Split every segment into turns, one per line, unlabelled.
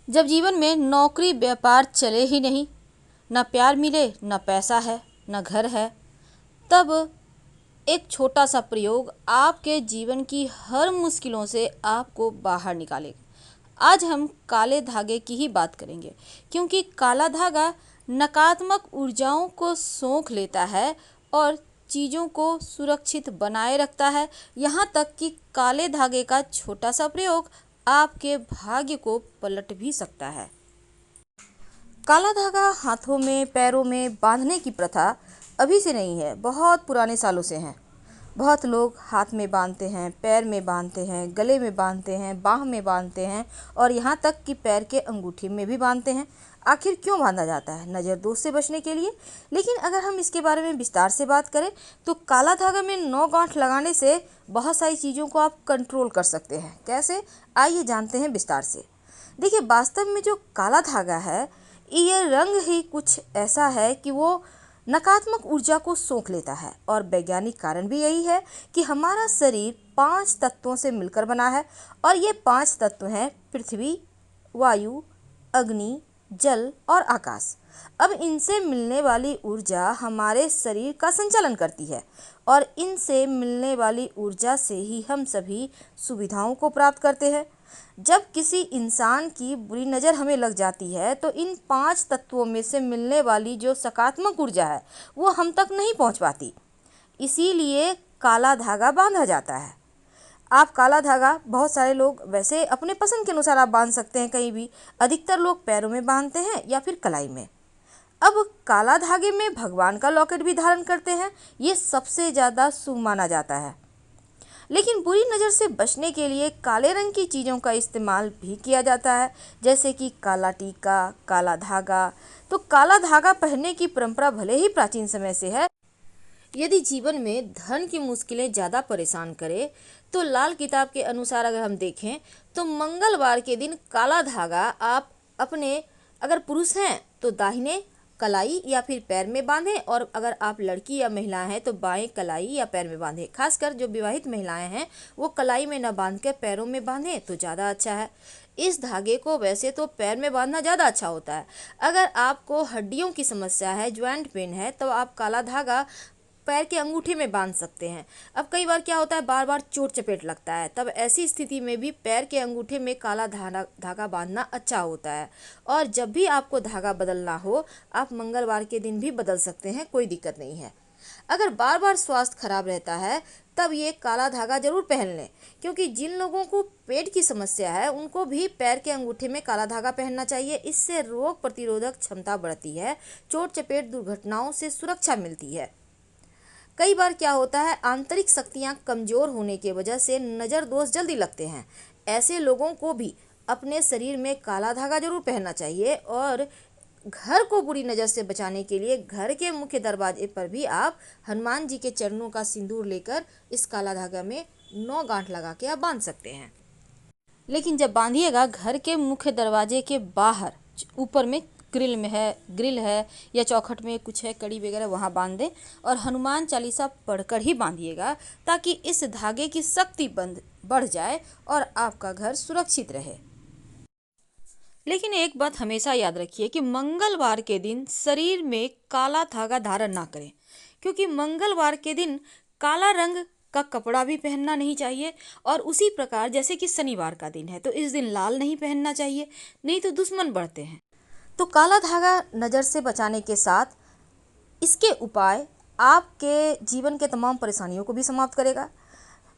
जब जीवन में नौकरी व्यापार चले ही नहीं, ना प्यार मिले, ना पैसा है, ना घर है, तब एक छोटा सा प्रयोग आपके जीवन की हर मुश्किलों से आपको बाहर निकालेगा। आज हम काले धागे की ही बात करेंगे, क्योंकि काला धागा नकारात्मक ऊर्जाओं को सोख लेता है और चीज़ों को सुरक्षित बनाए रखता है। यहाँ तक कि काले धागे का छोटा सा प्रयोग आपके भाग्य को पलट भी सकता है। काला धागा हाथों में पैरों में बांधने की प्रथा अभी से नहीं है, बहुत पुराने सालों से है। बहुत लोग हाथ में बांधते हैं, पैर में बांधते हैं, गले में बांधते हैं, बाह में बांधते हैं और यहाँ तक कि पैर के अंगूठे में भी बांधते हैं। आखिर क्यों बांधा जाता है? नज़र दोष से बचने के लिए। लेकिन अगर हम इसके बारे में विस्तार से बात करें तो काला धागा में 9 गांठ लगाने से बहुत सारी चीज़ों को आप कंट्रोल कर सकते हैं। कैसे? आइए जानते हैं विस्तार से। देखिए, वास्तव में जो काला धागा है, ये रंग ही कुछ ऐसा है कि वो नकारात्मक ऊर्जा को सोख लेता है। और वैज्ञानिक कारण भी यही है कि हमारा शरीर 5 तत्वों से मिलकर बना है और ये 5 तत्व हैं पृथ्वी, वायु, अग्नि, जल और आकाश। अब इनसे मिलने वाली ऊर्जा हमारे शरीर का संचालन करती है और इनसे मिलने वाली ऊर्जा से ही हम सभी सुविधाओं को प्राप्त करते हैं। जब किसी इंसान की बुरी नज़र हमें लग जाती है तो इन 5 तत्वों में से मिलने वाली जो सकारात्मक ऊर्जा है वो हम तक नहीं पहुंच पाती। इसीलिए काला धागा बांधा जाता है। आप काला धागा, बहुत सारे लोग वैसे अपने पसंद के अनुसार आप बांध सकते हैं कहीं भी। अधिकतर लोग पैरों में बांधते हैं या फिर कलाई में। अब काला धागे में भगवान का लॉकेट भी धारण करते हैं, ये सबसे ज़्यादा शुभ माना जाता है। लेकिन बुरी नज़र से बचने के लिए काले रंग की चीज़ों का इस्तेमाल भी किया जाता है, जैसे कि काला टीका, काला धागा। तो काला धागा पहनने की परंपरा भले ही प्राचीन समय से है। यदि जीवन में धन की मुश्किलें ज़्यादा परेशान करे तो लाल किताब के अनुसार अगर हम देखें तो मंगलवार के दिन काला धागा आप अपने, अगर पुरुष हैं तो दाहिने कलाई या फिर पैर में बांधें, और अगर आप लड़की या महिला हैं तो बाएं कलाई या पैर में बांधें। खासकर जो विवाहित महिलाएं हैं वो कलाई में न बांध कर पैरों में बांधें तो ज़्यादा अच्छा है। इस धागे को वैसे तो पैर में बांधना ज़्यादा अच्छा होता है। अगर आपको हड्डियों की समस्या है, ज्वाइंट पेन है, तो आप काला धागा पैर के अंगूठे में बांध सकते हैं। अब कई बार क्या होता है, बार बार चोट चपेट लगता है, तब ऐसी स्थिति में भी पैर के अंगूठे में काला धागा बांधना अच्छा होता है। और जब भी आपको धागा बदलना हो आप मंगलवार के दिन भी बदल सकते हैं, कोई दिक्कत नहीं है। अगर बार बार स्वास्थ्य खराब रहता है तब ये काला धागा जरूर पहन लें, क्योंकि जिन लोगों को पेट की समस्या है उनको भी पैर के अंगूठे में काला धागा पहनना चाहिए। इससे रोग प्रतिरोधक क्षमता बढ़ती है, चोट चपेट दुर्घटनाओं से सुरक्षा मिलती है। कई बार क्या होता है, आंतरिक शक्तियाँ कमज़ोर होने की वजह से नज़र दोष जल्दी लगते हैं। ऐसे लोगों को भी अपने शरीर में काला धागा जरूर पहनना चाहिए। और घर को बुरी नज़र से बचाने के लिए घर के मुख्य दरवाजे पर भी आप हनुमान जी के चरणों का सिंदूर लेकर इस काला धागा में 9 गांठ लगा के आप बांध सकते हैं। लेकिन जब बांधिएगा घर के मुख्य दरवाजे के बाहर ऊपर में ग्रिल है या चौखट में कुछ है, कड़ी वगैरह, वहाँ बांध दें और हनुमान चालीसा पढ़कर ही बांधिएगा, ताकि इस धागे की शक्ति बढ़ जाए और आपका घर सुरक्षित रहे। लेकिन एक बात हमेशा याद रखिए कि मंगलवार के दिन शरीर में काला धागा धारण ना करें, क्योंकि मंगलवार के दिन काला रंग का कपड़ा भी पहनना नहीं चाहिए। और उसी प्रकार जैसे कि शनिवार का दिन है तो इस दिन लाल नहीं पहनना चाहिए, नहीं तो दुश्मन बढ़ते हैं। तो काला धागा नज़र से बचाने के साथ इसके उपाय आपके जीवन के तमाम परेशानियों को भी समाप्त करेगा।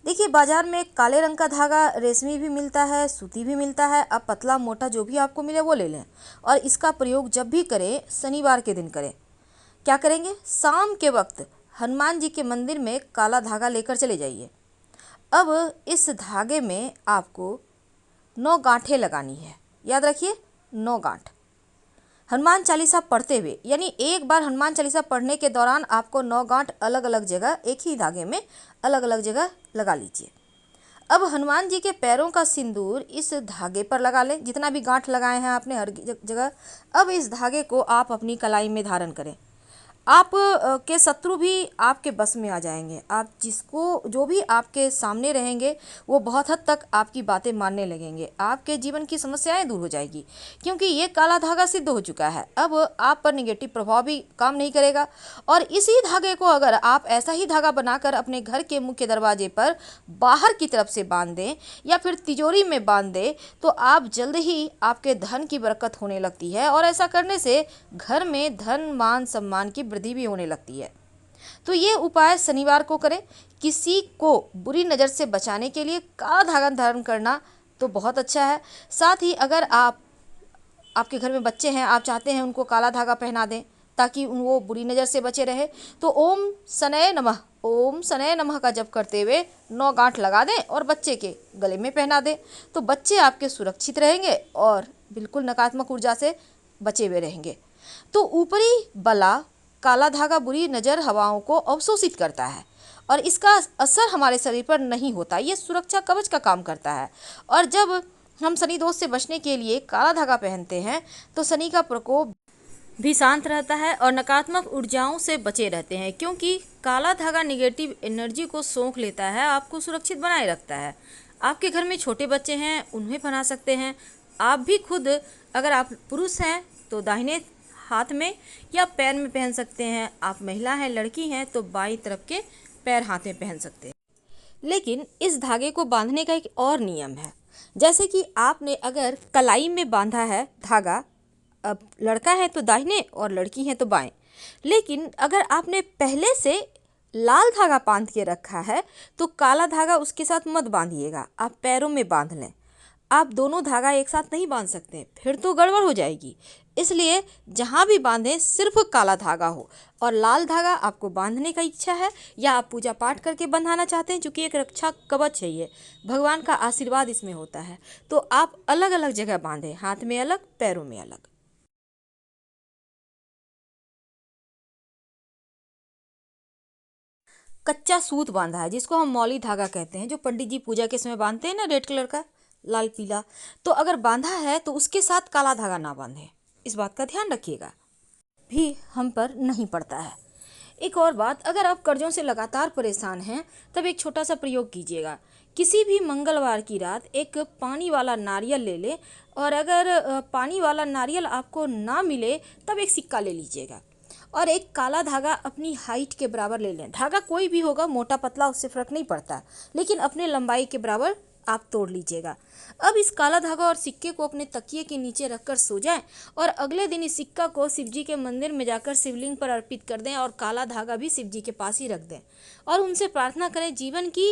देखिए, बाज़ार में काले रंग का धागा रेशमी भी मिलता है, सूती भी मिलता है। आप पतला मोटा जो भी आपको मिले वो ले लें और इसका प्रयोग जब भी करें शनिवार के दिन करें। क्या करेंगे, शाम के वक्त हनुमान जी के मंदिर में काला धागा लेकर चले जाइए। अब इस धागे में आपको 9 गांठें लगानी है। याद रखिए, 9 गांठ हनुमान चालीसा पढ़ते हुए, यानी एक बार हनुमान चालीसा पढ़ने के दौरान आपको 9 गांठ अलग अलग जगह एक ही धागे में अलग अलग जगह लगा लीजिए। अब हनुमान जी के पैरों का सिंदूर इस धागे पर लगा लें, जितना भी गांठ लगाए हैं आपने हर जगह। अब इस धागे को आप अपनी कलाई में धारण करें। आप के शत्रु भी आपके बस में आ जाएंगे। आप जो भी आपके सामने रहेंगे वो बहुत हद तक आपकी बातें मानने लगेंगे। आपके जीवन की समस्याएं दूर हो जाएगी, क्योंकि ये काला धागा सिद्ध हो चुका है। अब आप पर नेगेटिव प्रभाव भी काम नहीं करेगा। और इसी धागे को अगर आप ऐसा ही धागा बनाकर अपने घर के मुख्य दरवाजे पर बाहर की तरफ से बांध दें या फिर तिजोरी में बांध दें, तो आप जल्द ही आपके धन की बरकत होने लगती है। और ऐसा करने से घर में धन मान सम्मान की वृद्धि भी होने लगती है। तो ये उपाय शनिवार को करें। किसी को बुरी नज़र से बचाने के लिए काला धागा धारण करना तो बहुत अच्छा है। साथ ही अगर आपके घर में बच्चे हैं, आप चाहते हैं उनको काला धागा पहना दें ताकि वो बुरी नज़र से बचे रहे, तो ओम शनय नमः का जप करते हुए 9 गांठ लगा दें और बच्चे के गले में पहना दें। तो बच्चे आपके सुरक्षित रहेंगे और बिल्कुल नकारात्मक ऊर्जा से बचे हुए रहेंगे। तो ऊपरी बला काला धागा बुरी नज़र हवाओं को अवशोषित करता है और इसका असर हमारे शरीर पर नहीं होता। ये सुरक्षा कवच का काम करता है। और जब हम शनि दोष से बचने के लिए काला धागा पहनते हैं तो शनि का प्रकोप भी शांत रहता है और नकारात्मक ऊर्जाओं से बचे रहते हैं, क्योंकि काला धागा निगेटिव एनर्जी को सोख लेता है, आपको सुरक्षित बनाए रखता है। आपके घर में छोटे बच्चे हैं, उन्हें पहना सकते हैं। आप भी खुद अगर आप पुरुष हैं तो दाहिने हाथ में या पैर में पहन सकते हैं। आप महिला हैं, लड़की हैं, तो बाईं तरफ के पैर हाथ में पहन सकते हैं। लेकिन इस धागे को बांधने का एक और नियम है। जैसे कि आपने अगर कलाई में बांधा है धागा, अब लड़का है तो दाहिने और लड़की है तो बाएं, लेकिन अगर आपने पहले से लाल धागा बांध के रखा है तो काला धागा उसके साथ मत बांधिएगा, आप पैरों में बांध लें। आप दोनों धागा एक साथ नहीं बांध सकते, फिर तो गड़बड़ हो जाएगी। इसलिए जहाँ भी बांधें सिर्फ काला धागा हो। और लाल धागा आपको बांधने का इच्छा है या आप पूजा पाठ करके बंधाना चाहते हैं, क्योंकि एक रक्षा कवच है, ये भगवान का आशीर्वाद इसमें होता है, तो आप अलग अलग जगह बांधें, हाथ में अलग, पैरों में अलग। कच्चा सूत बांधा है, जिसको हम मौली धागा कहते हैं, जो पंडित जी पूजा के समय बांधते हैं ना, रेड कलर का, लाल पीला, तो अगर बांधा है तो उसके साथ काला धागा ना बांधे, इस बात का ध्यान रखिएगा। भी हम पर नहीं पड़ता है। एक और बात, अगर आप कर्जों से लगातार परेशान हैं तब एक छोटा सा प्रयोग कीजिएगा। किसी भी मंगलवार की रात एक पानी वाला नारियल ले लें, और अगर पानी वाला नारियल आपको ना मिले तब एक सिक्का ले लीजिएगा और एक काला धागा अपनी हाइट के बराबर ले लें। धागा कोई भी होगा, मोटा पतला उससे फ़र्क नहीं पड़ता, लेकिन अपने लंबाई के बराबर आप तोड़ लीजिएगा। अब इस काला धागा और सिक्के को अपने तकिए के नीचे रखकर सो जाएं और अगले दिन इस सिक्का को शिवजी के मंदिर में जाकर शिवलिंग पर अर्पित कर दें और काला धागा भी शिवजी के पास ही रख दें और उनसे प्रार्थना करें, जीवन की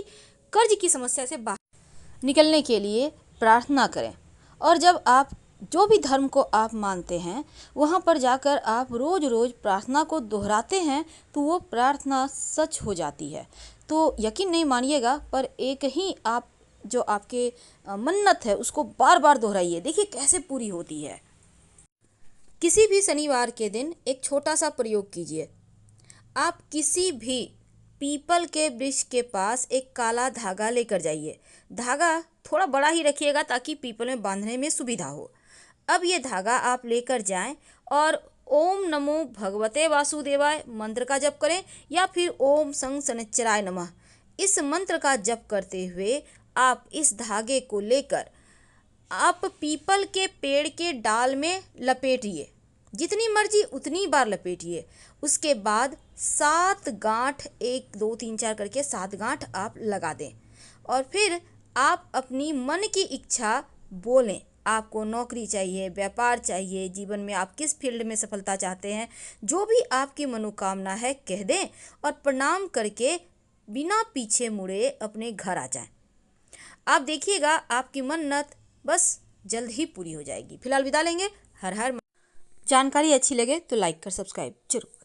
कर्ज की समस्या से बाहर निकलने के लिए प्रार्थना करें। और जब आप जो भी धर्म को आप मानते हैं वहाँ पर जाकर आप रोज़ रोज़ प्रार्थना को दोहराते हैं तो वो प्रार्थना सच हो जाती है। तो यकीन नहीं मानिएगा, पर एक ही आप जो आपके मन्नत है उसको बार बार दोहराइए, देखिए कैसे पूरी होती है। किसी भी शनिवार के दिन एक छोटा सा प्रयोग कीजिए। आप किसी भी पीपल के वृक्ष के पास एक काला धागा लेकर जाइए। धागा थोड़ा बड़ा ही रखिएगा ताकि पीपल में बांधने में सुविधा हो। अब ये धागा आप लेकर जाएं और ओम नमो भगवते वासुदेवाय मंत्र का जप करें या फिर ओम संग शनिश्चराय नमः, इस मंत्र का जप करते हुए आप इस धागे को लेकर आप पीपल के पेड़ के डाल में लपेटिए, जितनी मर्जी उतनी बार लपेटिए। उसके बाद 7 गांठ, 1 2 3 4 करके 7 गांठ आप लगा दें और फिर आप अपनी मन की इच्छा बोलें। आपको नौकरी चाहिए, व्यापार चाहिए, जीवन में आप किस फील्ड में सफलता चाहते हैं, जो भी आपकी मनोकामना है कह दें और प्रणाम करके बिना पीछे मुड़े अपने घर आ जाएं। आप देखिएगा आपकी मन्नत बस जल्द ही पूरी हो जाएगी। फिलहाल विदा लेंगे। हर हर। जानकारी अच्छी लगे तो लाइक कर सब्सक्राइब जरूर।